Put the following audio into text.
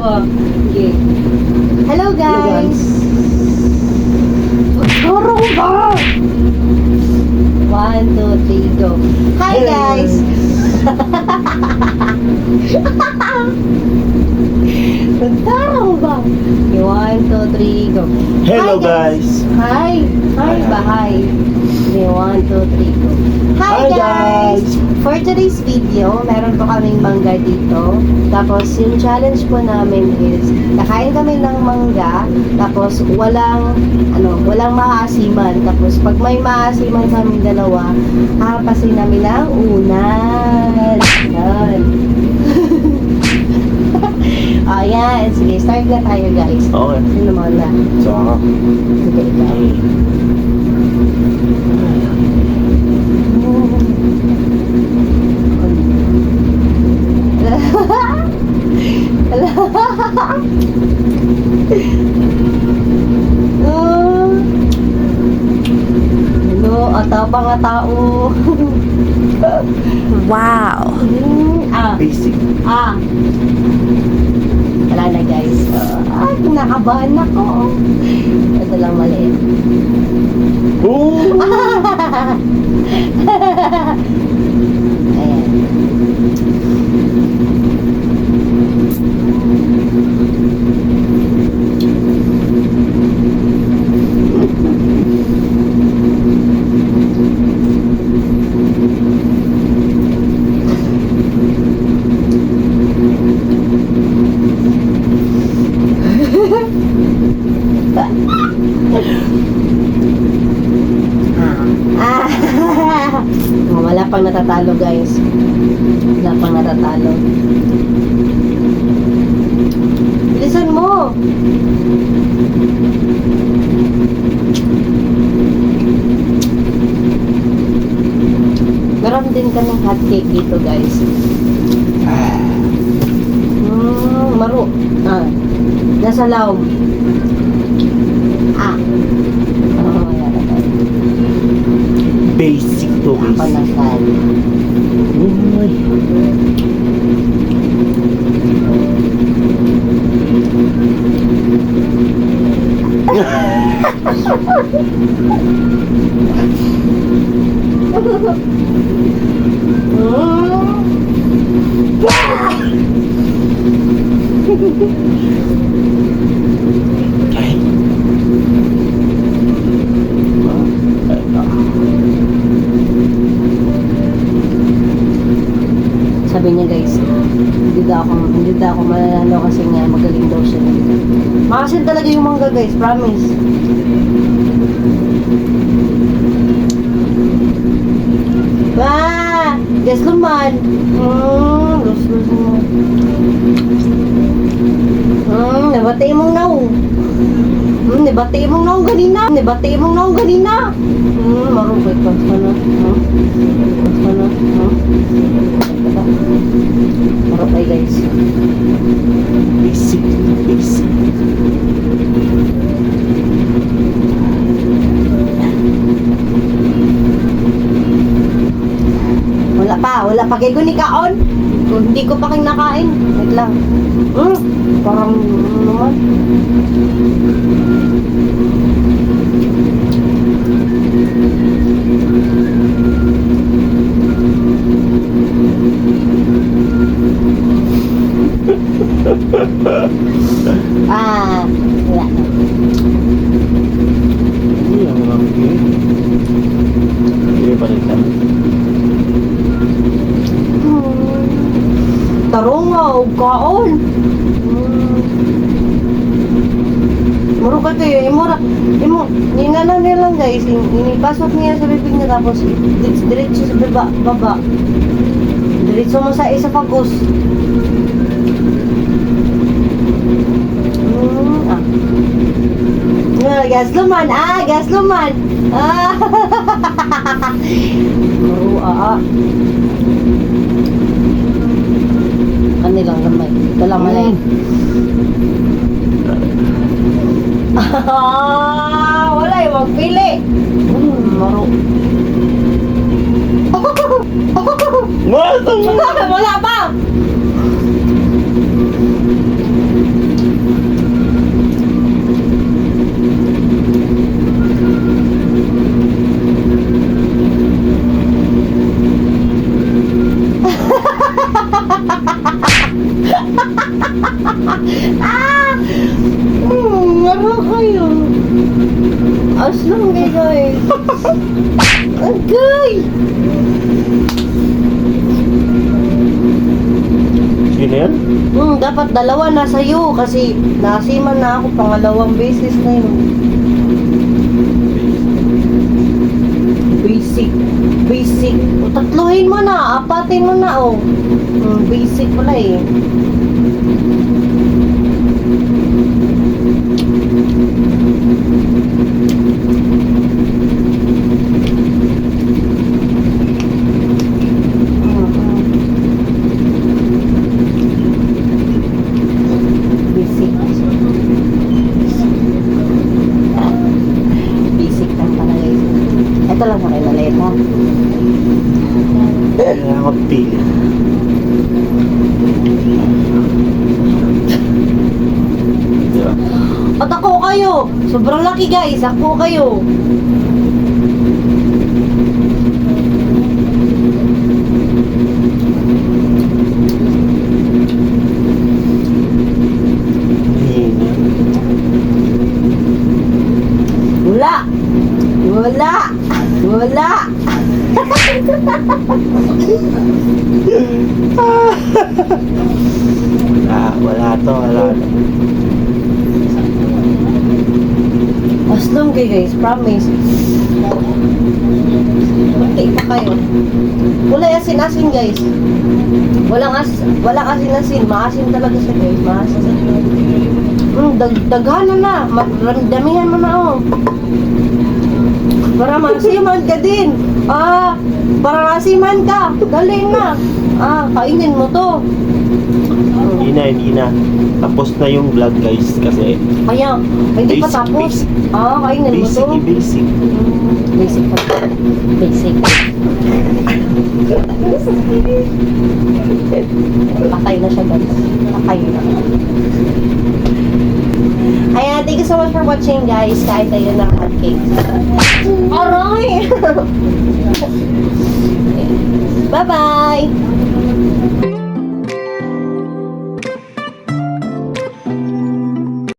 Okay. Hello guys! Turo ba? 1, 2, 3, go. Hi guys! Taro ba? 1, 2, 3, go. Hello guys! Hi! Hi ba? Hi! 1, 2, 3, go. Hi Hi, guys! guys! For today's video, meron po kaming mangga dito. Tapos yung challenge po namin is nakain kami ng mangga, tapos walang maaasiman. Tapos pag may maaasiman sa aming dalawa, hapasin namin ng unan. Yan. Ayan, sige, start na tayo guys. Okay. Sino muna? So ako. Sige, ikaw. Ano, atapa nga tao. Wow. Basic. Wala na guys. Kinakabahan ako. Ito lang maliit. Boom! Ayan. Wala pang natatalo guys. Wala pang natatalo. Bilisan mo. Meron din kaming hot cake dito guys. Maro. Nasa laom. Basic to basic. Panasal. Uy. Ay. Sabi niya guys, hindi daw ako mananalo kasi nga magaling daw siya. Makasin talaga yung mangga guys, promise. Guess naman. Lus mo. Nabati mong naw. Nabati mong naw ganina. Marupit ka sana. Marupay guys. Basic to basic. Wala pa kay ni kaon. Hindi ko pa kinakain. Wait lang. Parang naman. Wala. Uy, ang marami yun. Hindi pa rin ka. Tarong nga, o kaon. Muro ka kayo, ninana niya lang guys, inipasok niya sa bibig niya tapos diretso sa baba. Diretso mo sa isa pagkus. Gasluman. Muro, Kanilang gamay. Ito lang malay. Wala yung magpili. Maro. Wala Wala pa! Ano kayo? Aslang guys. Agay! Sino yan? Dapat dalawa na sa'yo kasi nasiman na ako pangalawang beses na yun. Basic. Basic. O, tatluhin mo na. Apatin mo na, oh. Basic pala eh. Basic. Basic lang pala guys. Ito lang sa akin na letra. Kailangan ko pili. Diba? At ako kayo. Sobrang laki guys. Ako kayo. Mahina. Wala. Wala. Wala. Wala to, wala to. Aslong kayo guys. Promise. Okay pa kayo. Wala asin-asin guys. Walang asin-asin. Maasim talaga siya guys. Maasim siya. Daghanan na. Damihan mo na oh. Para masiman ka din. Para masiman ka. Dali na. Kainin mo to. Hindi na. Tapos na yung vlog guys kasi Kaya, hindi pa Basic, tapos. basic. Kainin mo basic to. basic. Basic pa. Basic. Patay na siya guys. Patay na. Ayan, thank you so much for watching guys. Kain tayo ng hotcakes. Aray! Bye-bye!